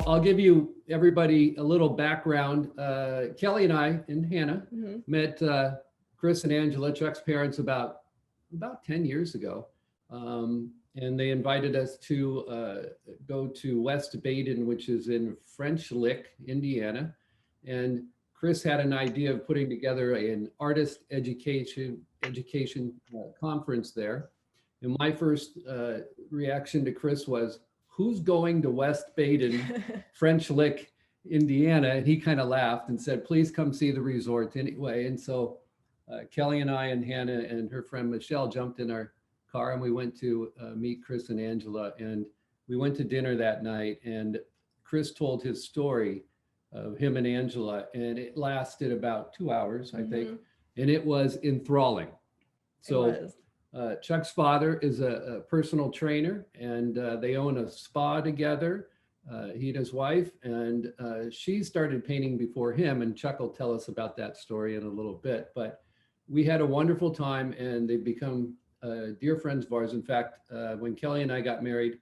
I'll give you everybody a little background. Kelly and I and Hannah met Chris and Angela, Chuck's parents, about 10 years ago. And they invited us to go to West Baden, which is in French Lick, Indiana. And Chris had an idea of putting together an artist education conference there. And my first reaction to Chris was, who's going to West Baden, French Lick, Indiana? And he kind of laughed and said, please come see the resort anyway. And so Kelly and I and Hannah and her friend Michelle jumped in our car and we went to meet Chris and Angela. And we went to dinner that night. And Chris told his story of him and Angela, and it lasted about 2 hours, I think. And it was enthralling. So Chuck's father is a personal trainer, and they own a spa together, he and his wife, and she started painting before him, and Chuck will tell us about that story in a little bit. But we had a wonderful time, and they've become dear friends of ours. In fact, when Kelly and I got married,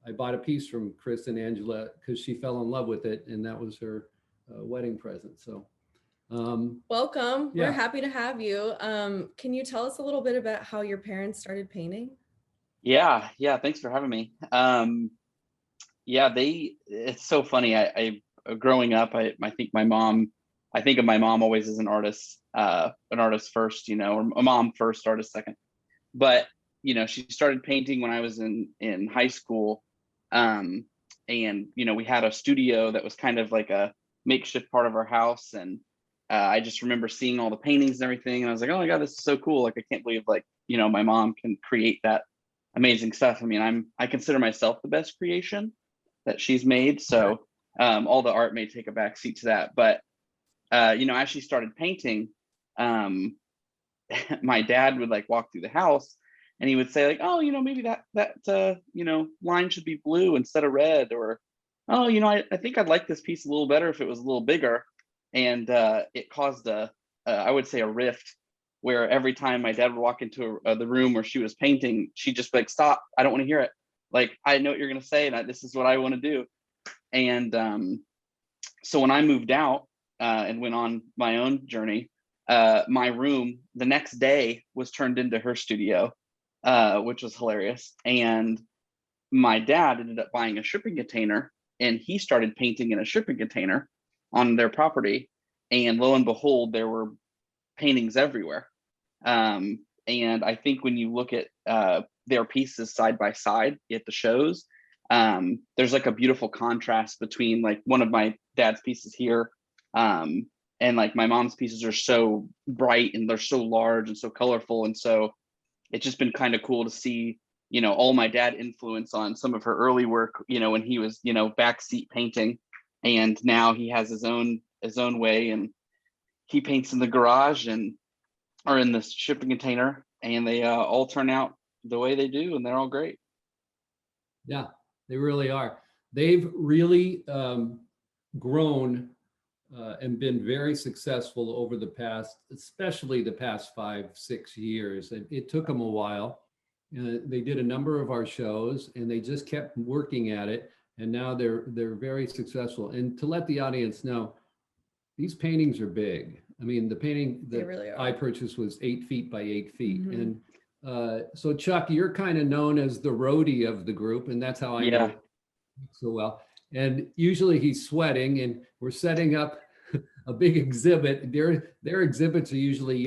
I bought a piece from Chris and Angela because she fell in love with it, and that was her wedding present. So welcome. We're happy to have you. Can you tell us a little bit about how your parents started painting? Yeah, thanks for having me. It's so funny. I growing up, I think of my mom always as an artist first, or a mom first, artist second. But she started painting when I was in high school, and we had a studio that was kind of like a makeshift part of our house, and I just remember seeing all the paintings and everything, and I was like, oh my God, this is so cool. Like, I can't believe my mom can create that amazing stuff. I mean, I consider myself the best creation that she's made. So all the art may take a back seat to that. But as she started painting, my dad would walk through the house and he would say oh, maybe that line should be blue instead of red, or, oh, I think I'd like this piece a little better if it was a little bigger. And it caused I would say a rift, where every time my dad would walk into the room where she was painting, she'd just be like, stop, I don't want to hear it. I know what you're going to say, and this is what I want to do. And so when I moved out and went on my own journey, my room the next day was turned into her studio, which was hilarious. And my dad ended up buying a shipping container, and he started painting in a shipping container on their property. And lo and behold, there were paintings everywhere. And I think when you look at their pieces side by side at the shows, there's a beautiful contrast between one of my dad's pieces here, and my mom's pieces are so bright and they're so large and so colorful. And so it's just been kind of cool to see, all my dad influence on some of her early work, when he was, backseat painting, and now he has his own way, and he paints in the garage or in the shipping container, and they all turn out the way they do, and they're all great. Yeah, they really are. They've really grown and been very successful over the past, especially the past 5-6 years. It took them a while. They did a number of our shows, and they just kept working at it. And now they're very successful. And to let the audience know, these paintings are big. I mean, the painting that really I purchased was 8 feet by 8 feet. And so Chuck, you're kind of known as the roadie of the group, and that's how I know so well. And usually he's sweating, and we're setting up a big exhibit. Their exhibits are usually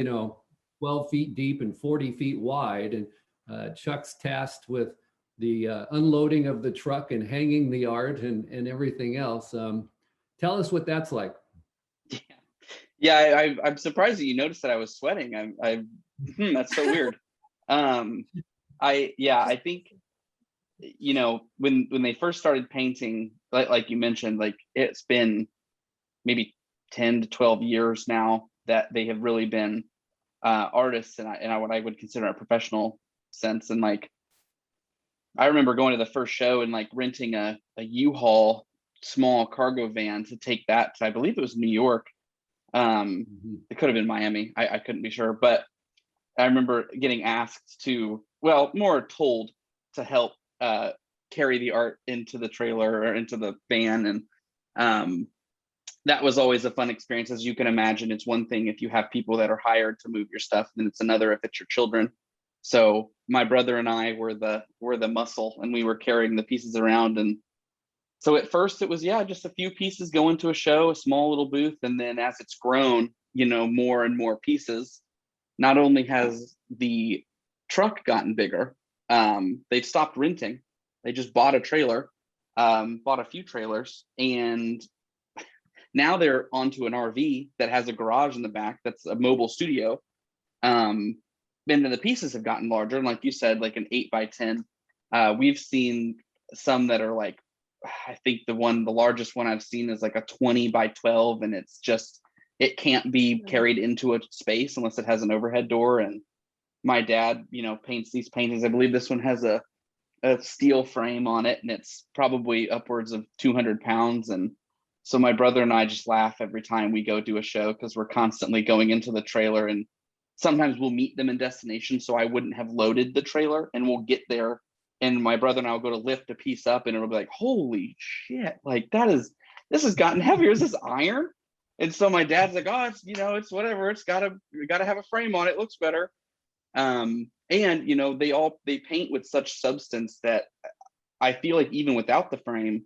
12 feet deep and 40 feet wide, and Chuck's tasked with the unloading of the truck and hanging the art and everything else. Tell us what that's like. Yeah, I'm surprised that you noticed that I was sweating. That's so weird. I think, when they first started painting, like you mentioned, it's been maybe 10 to 12 years now that they have really been artists, and what I would consider a professional sense. And I remember going to the first show and renting a U-Haul small cargo van to take that to, I believe it was New York. It could have been Miami. I couldn't be sure, but I remember getting asked to, more told to help carry the art into the trailer or into the van. And That was always a fun experience. As you can imagine, it's one thing if you have people that are hired to move your stuff, and it's another if it's your children. So my brother and I were the muscle, and we were carrying the pieces around. And so at first it was, just a few pieces going to a show, a small little booth. And then as it's grown, more and more pieces, not only has the truck gotten bigger, they've stopped renting. They just bought a trailer, bought a few trailers, and now they're onto an RV that has a garage in the back that's a mobile studio. And then the pieces have gotten larger. And like you said, like an 8x10. We've seen some that are like, I think the largest one I've seen is like a 20x12. And it can't be carried into a space unless it has an overhead door. And my dad, paints these paintings. I believe this one has a steel frame on it, and it's probably upwards of 200 pounds. And so my brother and I just laugh every time we go do a show, because we're constantly going into the trailer, and sometimes we'll meet them in destination. So I wouldn't have loaded the trailer, and we'll get there, and my brother and I will go to lift a piece up, and it'll be like, holy shit, like this has gotten heavier. Is this iron? And so my dad's like, oh, it's whatever. It's we gotta have a frame on it. It looks better. And they paint with such substance that I feel like even without the frame,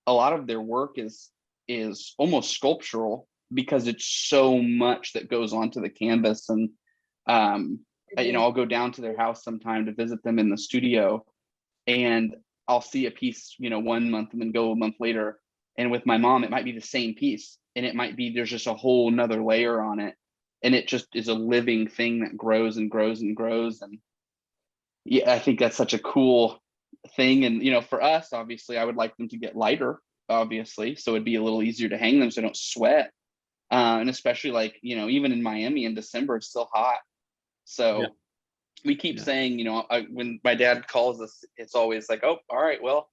a lot of their work is almost sculptural, because it's so much that goes onto the canvas. And I'll go down to their house sometime to visit them in the studio, and I'll see a piece 1 month and then go a month later, and with my mom it might be the same piece, and it might be there's just a whole nother layer on it, and it just is a living thing that grows and grows and grows. And I think that's such a cool thing. And for us, obviously I would like them to get lighter, obviously, so it'd be a little easier to hang them so they don't sweat. And especially like, even in Miami in December, it's still hot. So we keep saying, when my dad calls us, it's always like, oh, all right, well,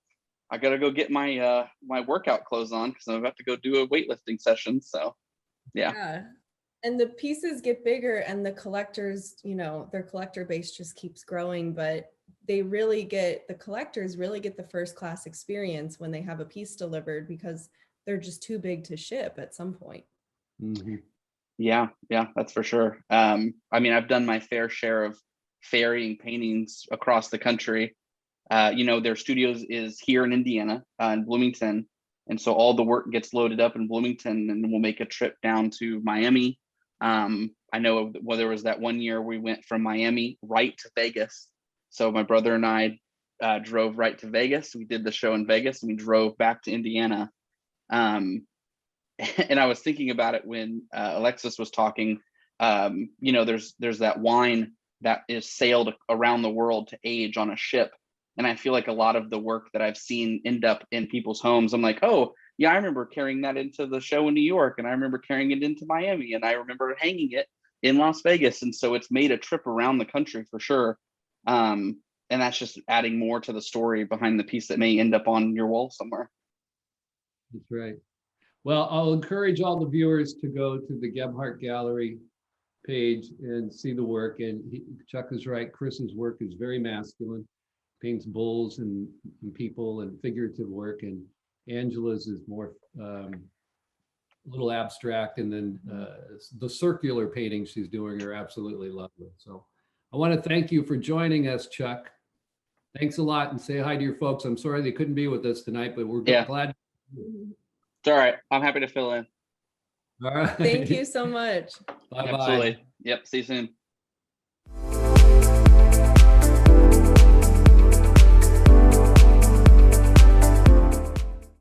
I got to go get my workout clothes on, because I'm about to go do a weightlifting session. So, yeah. And the pieces get bigger, and the collectors, their collector base just keeps growing, but the collectors really get the first class experience when they have a piece delivered, because they're just too big to ship at some point. Mm-hmm. Yeah, that's for sure. I've done my fair share of ferrying paintings across the country. Their studios is here in Indiana, in Bloomington. And so all the work gets loaded up in Bloomington, and we'll make a trip down to Miami. I know there was that one year we went from Miami right to Vegas. So my brother and I drove right to Vegas. We did the show in Vegas, and we drove back to Indiana. And I was thinking about it when Alexis was talking. There's that wine that is sailed around the world to age on a ship. And I feel like a lot of the work that I've seen end up in people's homes. I'm like, oh, yeah, I remember carrying that into the show in New York, and I remember carrying it into Miami, and I remember hanging it in Las Vegas. And so it's made a trip around the country for sure. And that's just adding more to the story behind the piece that may end up on your wall somewhere. That's right. Well, I'll encourage all the viewers to go to the Gebhardt Gallery page and see the work. And Chuck is right. Chris's work is very masculine, paints bulls and people and figurative work. And Angela's is more a little abstract. And then the circular paintings she's doing are absolutely lovely. So I want to thank you for joining us, Chuck. Thanks a lot, and say hi to your folks. I'm sorry they couldn't be with us tonight, but we're glad. It's all right. I'm happy to fill in. All right. Thank you so much. Bye-bye. Absolutely. Yep. See you soon.